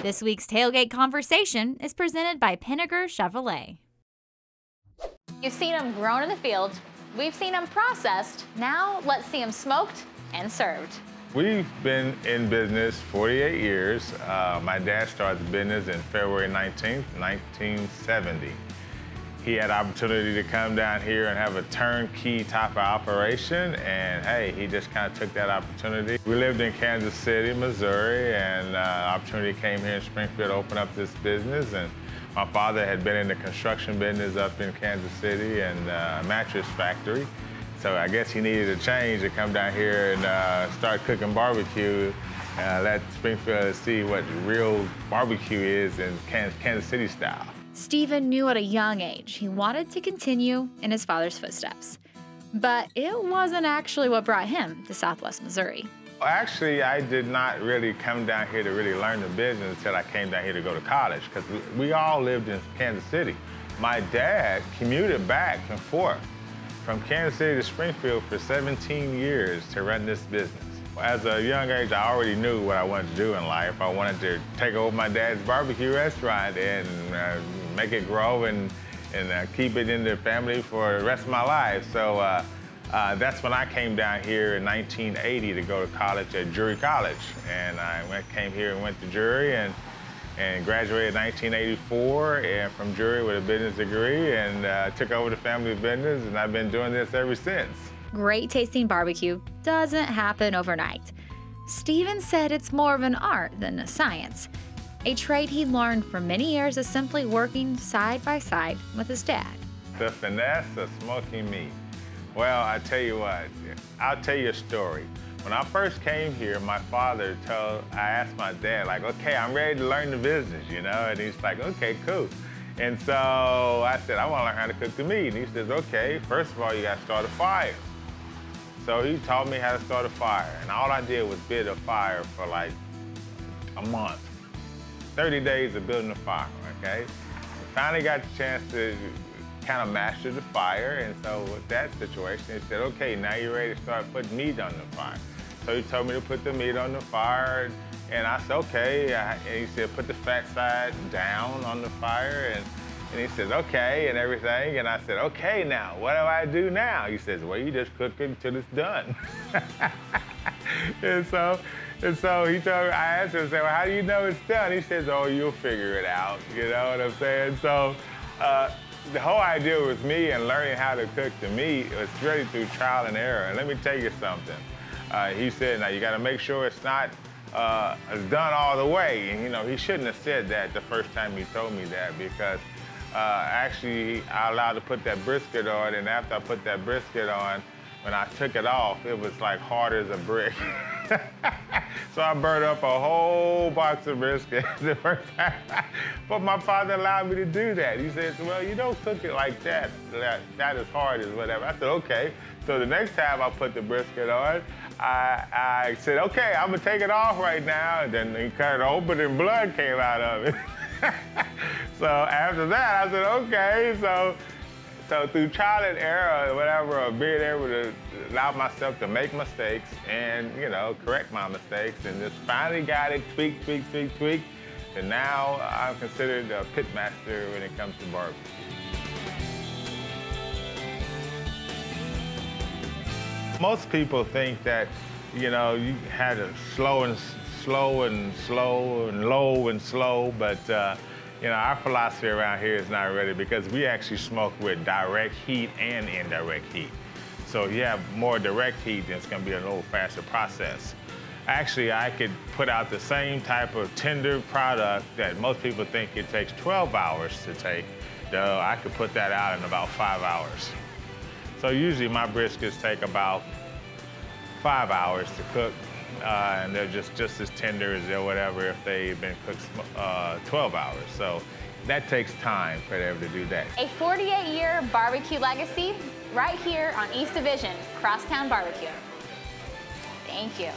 This week's Tailgate Conversation is presented by Pinnaker Chevrolet. You've seen them grown in the field. We've seen them processed. Now let's see them smoked and served. We've been in business 48 years. My dad started the business in February 19th, 1970. He had opportunity to come down here and have a turnkey type of operation, and hey, he just kind of took that opportunity. We lived in Kansas City, Missouri, and opportunity came here in Springfield to open up this business. And my father had been in the construction business up in Kansas City and a mattress factory. So I guess he needed a change to come down here and start cooking barbecue, let Springfield see what real barbecue is in Kansas City style. Stephen knew at a young age he wanted to continue in his father's footsteps. But it wasn't actually what brought him to Southwest Missouri. Actually, I did not really come down here to really learn the business until I came down here to go to college, because we all lived in Kansas City. My dad commuted back and forth from Kansas City to Springfield for 17 years to run this business. As a young age, I already knew what I wanted to do in life. I wanted to take over my dad's barbecue restaurant and make it grow and keep it in the family for the rest of my life. So that's when I came down here in 1980 to go to college at Drury College. And I came here and went to Drury and graduated in 1984 and from Drury with a business degree and took over the family business, and I've been doing this ever since. Great tasting barbecue doesn't happen overnight. Stephen said it's more of an art than a science, a trade he learned from many years of simply working side by side with his dad. The finesse of smoking meat. Well, I tell you what, I'll tell you a story. When I first came here, my father I asked my dad, like, okay, I'm ready to learn the business, you know? And he's like, okay, cool. And so I said, I want to learn how to cook the meat. And he says, okay, first of all, you got to start a fire. So he taught me how to start a fire. And all I did was build a fire for like a month. 30 days of building a fire, okay? Finally got the chance to kind of master the fire, and so with that situation, he said, okay, now you're ready to start putting meat on the fire. So he told me to put the meat on the fire, and I said, okay, and he said, put the fat side down on the fire, and he says, okay, and everything, and I said, okay, now, what do I do now? He says, well, you just cook it until it's done. and so he told me, I asked him, I said, well, how do you know it's done? He says, oh, you'll figure it out, you know what I'm saying? So the whole idea with me and learning how to cook the meat was really through trial and error. And let me tell you something. He said, now you got to make sure it's not done all the way. And you know, he shouldn't have said that the first time he told me that, because actually I allowed to put that brisket on, and after I put that brisket on, when I took it off, it was like hard as a brick. So I burned up a whole box of brisket the first time. But my father allowed me to do that. He said, well, you don't cook it like that as hard as whatever. I said, okay. So the next time I put the brisket on, I said, okay, I'm gonna take it off right now. And then he cut it open and blood came out of it. So after that, I said, okay. So through trial and error, whatever, being able to allow myself to make mistakes and, you know, correct my mistakes, and just finally got it tweaked. And now I'm considered a pit master when it comes to barbecue. Most people think that, you know, you had a slow and low and slow, but you know, our philosophy around here is not really, because we actually smoke with direct heat and indirect heat. So if you have more direct heat, then it's gonna be a little faster process. Actually, I could put out the same type of tender product that most people think it takes 12 hours to take, though I could put that out in about 5 hours. So usually my briskets take about 5 hours to cook, and they're just as tender as or whatever if they've been cooked 12 hours. So that takes time for them to do that. A 48-year barbecue legacy right here on East Division, Crosstown BBQ. Thank you.